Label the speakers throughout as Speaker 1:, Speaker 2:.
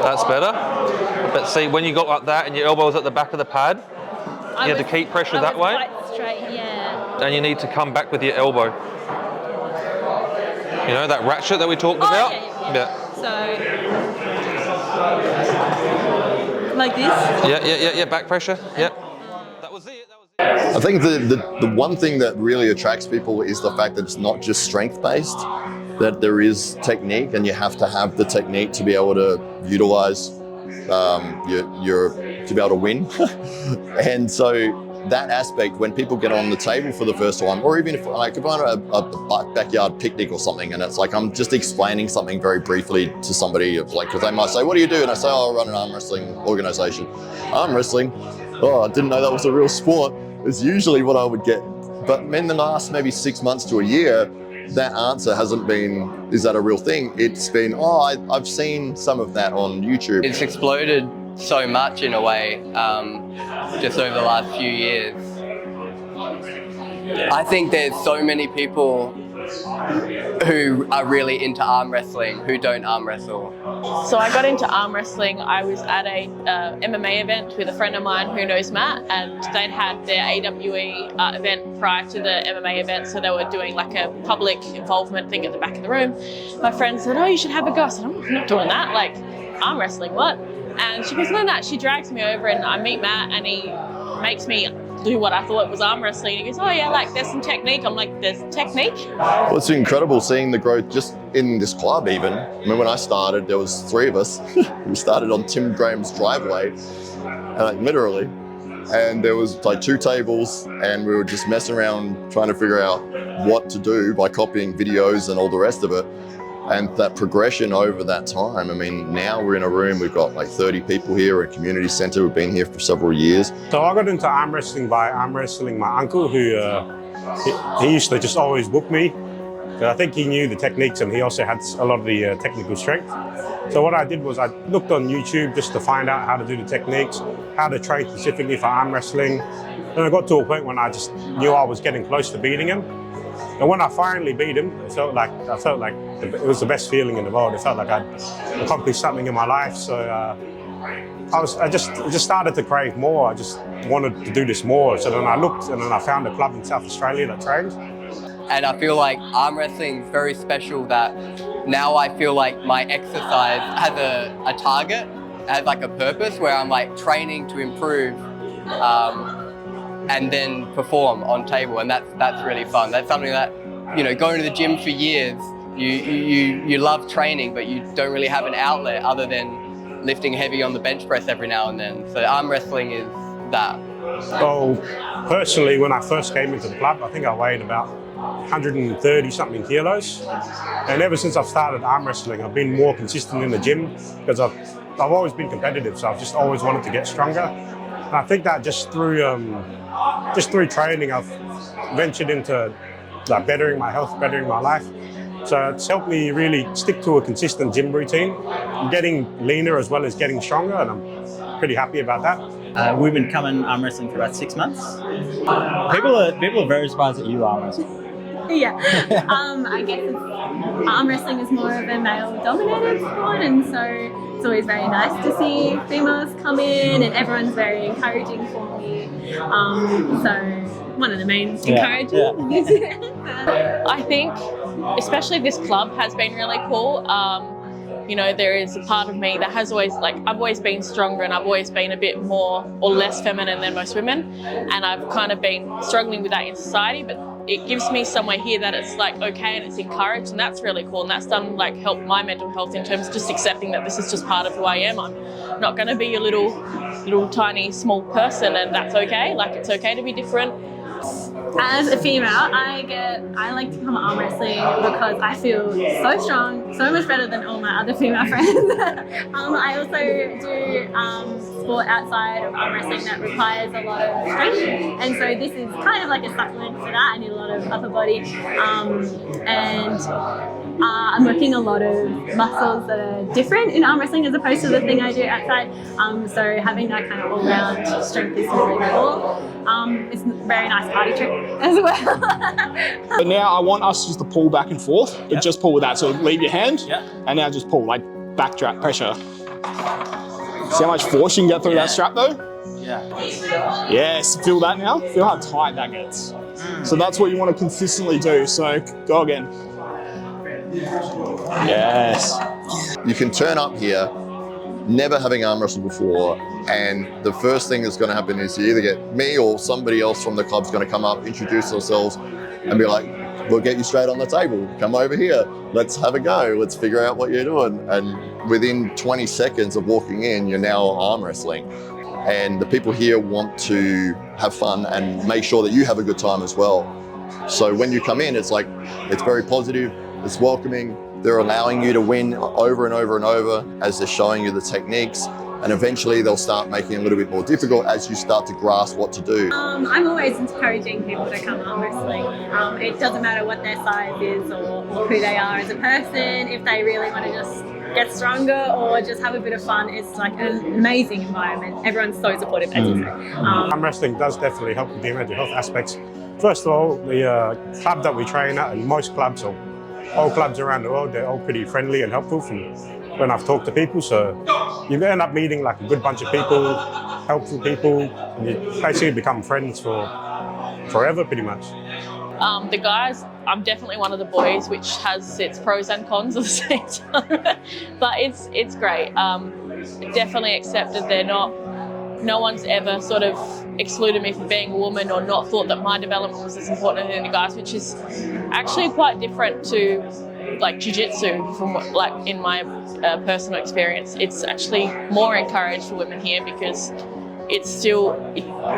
Speaker 1: That's better. But see, when you got like that and your elbow's at the back of the pad, you have to keep pressure that way.
Speaker 2: Quite straight, yeah.
Speaker 1: And you need to come back with your elbow. You know, that ratchet that we talked about?
Speaker 2: Yeah. So, like this?
Speaker 1: Yeah, back pressure, yeah. That was it.
Speaker 3: I think the one thing that really attracts people is the fact that it's not just strength-based, that there is technique, and you have to have the technique to be able to utilize to be able to win. And so that aspect, when people get on the table for the first time, or even if I'm on a backyard picnic or something, and it's like I'm just explaining something very briefly to somebody, like, because they might say, "What do you do?" And I say, "Oh, I run an arm wrestling organization." Arm wrestling? Oh, I didn't know that was a real sport. Is usually what I would get. But in the last maybe 6 months to a year, that answer hasn't been, is that a real thing? It's been, oh, I've seen some of that on YouTube.
Speaker 4: It's exploded so much in a way, just over the last few years. I think there's so many people who are really into arm wrestling who don't arm wrestle.
Speaker 2: So I got into arm wrestling. I was at a MMA event with a friend of mine who knows Matt, and they'd had their AWE event prior to the MMA event, so they were doing like a public involvement thing at the back of the room. My friend said, "Oh, you should have a go." I said, "I'm not doing that, like arm wrestling, what?" And she goes, "No." She drags me over and I meet Matt, and he makes me do what I thought was arm wrestling. He goes, "Oh yeah, like there's some technique." I'm like, "There's technique?"
Speaker 3: Well, it's incredible seeing the growth just in this club even. I mean, when I started, there was 3 of us. We started on Tim Graham's driveway, literally. And there was like 2 tables, and we were just messing around trying to figure out what to do by copying videos and all the rest of it. And that progression over that time, I mean, now we're in a room, we've got like 30 people here, a community centre, we've been here for several years.
Speaker 5: So I got into arm wrestling by arm wrestling my uncle, who he used to just always book me. I think he knew the techniques, and he also had a lot of the technical strength. So what I did was I looked on YouTube just to find out how to do the techniques, how to train specifically for arm wrestling. And I got to a point when I just knew I was getting close to beating him. And when I finally beat him, I felt like it was the best feeling in the world. It felt like I'd accomplished something in my life. So I just started to crave more. I just wanted to do this more. So then I looked, and then I found a club in South Australia that trained.
Speaker 4: And I feel like arm wrestling is very special, that now I feel like my exercise has a target, has like a purpose, where I'm like training to improve and then perform on table, and that's really fun. That's something that, you know, going to the gym for years, you love training, but you don't really have an outlet other than lifting heavy on the bench press every now and then. So arm wrestling is that.
Speaker 5: So personally, when I first came into the club, I think I weighed about 130 something kilos. And ever since I've started arm wrestling, I've been more consistent in the gym, because I've always been competitive, so I've just always wanted to get stronger. And I think that just through training, I've ventured into like bettering my health, bettering my life. So it's helped me really stick to a consistent gym routine. I'm getting leaner as well as getting stronger, and I'm pretty happy about that.
Speaker 6: We've been coming arm wrestling for about 6 months. People are very surprised that you arm wrestle.
Speaker 7: Yeah, I guess arm wrestling is more of a male-dominated sport, and so it's always very nice to see females come in, and everyone's very encouraging for me. So one of the main encouraging. Yeah.
Speaker 2: I think, especially this club has been really cool. You know, there is a part of me that has always, like, I've always been stronger, and I've always been a bit more or less feminine than most women, and I've kind of been struggling with that in society, but it gives me somewhere here that it's like okay and it's encouraged, and that's really cool, and that's done like help my mental health in terms of just accepting that this is just part of who I am. I'm not going to be a little tiny small person, and that's okay. Like, it's okay to be different.
Speaker 7: As a female, I like to come arm wrestling because I feel so strong, so much better than all my other female friends. I also do sport outside of arm wrestling that requires a lot of strength, and so this is kind of like a supplement for that. I need a lot of upper body, and I'm working a lot of muscles that are different in arm wrestling as opposed to the thing I do outside. So having that kind of all-round strength is really cool. It's a very nice party trick as well.
Speaker 8: But now I want us just to pull back and forth, but just pull with that. So leave your hand, and now just pull, like backdraft pressure. See how much force you can get through that strap though?
Speaker 6: Yeah.
Speaker 8: Yes, feel that now? Feel how tight that gets. So that's what you want to consistently do. So go again. Yes.
Speaker 3: You can turn up here, never having arm wrestled before, and the first thing that's going to happen is you either get me or somebody else from the club's going to come up, introduce themselves, and be like, we'll get you straight on the table. Come over here. Let's have a go. Let's figure out what you're doing. And within 20 seconds of walking in, you're now arm wrestling. And the people here want to have fun and make sure that you have a good time as well. So when you come in, it's like, it's very positive, it's welcoming. They're allowing you to win over and over and over as they're showing you the techniques. And eventually they'll start making it a little bit more difficult as you start to grasp what to do.
Speaker 7: I'm always encouraging people to come arm wrestling. It doesn't matter what their size is or who they are as a person. If they really want to just get stronger or just have a bit of fun, it's like an amazing environment. Everyone's so supportive, as you say.
Speaker 5: Arm wrestling does definitely help with the mental health aspects. First of all, the club that we train at, and most clubs, or all clubs around the world, they're all pretty friendly and helpful from when I've talked to people. So you end up meeting like a good bunch of people, helpful people, and you basically become friends for forever pretty much.
Speaker 2: The guys, I'm definitely one of the boys, which has its pros and cons at the same time. But it's great. Definitely accepted. They're not. No one's ever sort of excluded me from being a woman or not thought that my development was as important as the guys, which is actually quite different to like jiu-jitsu from like in my personal experience. It's actually more encouraged for women here because it's still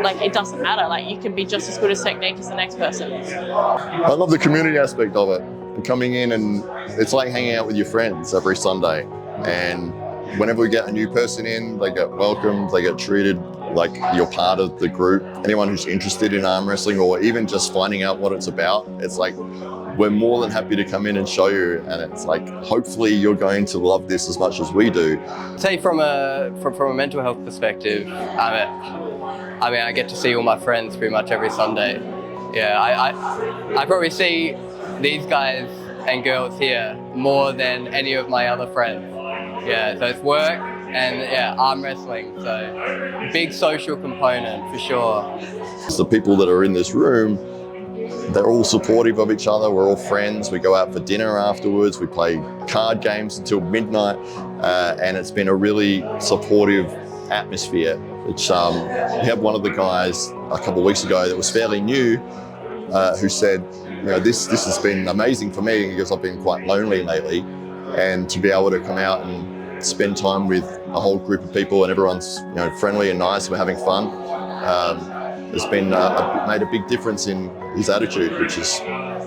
Speaker 2: like it doesn't matter. Like you can be just as good as technique as the next person.
Speaker 3: I love the community aspect of it. And coming in and it's like hanging out with your friends every Sunday. And whenever we get a new person in, they get welcomed, they get treated like you're part of the group. Anyone who's interested in arm wrestling or even just finding out what it's about, it's like, we're more than happy to come in and show you. And it's like, hopefully you're going to love this as much as we do.
Speaker 4: Say from a mental health perspective, I mean, I get to see all my friends pretty much every Sunday. Yeah, I probably see these guys and girls here more than any of my other friends. Yeah, so it's work and yeah, arm wrestling. So big social component for sure.
Speaker 3: The people that are in this room, they're all supportive of each other. We're all friends. We go out for dinner afterwards. We play card games until midnight. And it's been a really supportive atmosphere. Which we had one of the guys a couple of weeks ago that was fairly new who said, you know, this has been amazing for me because I've been quite lonely lately. And to be able to come out and spend time with a whole group of people and everyone's friendly and nice, we're having fun. It's been made a big difference in his attitude, which is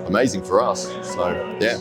Speaker 3: amazing for us. So yeah.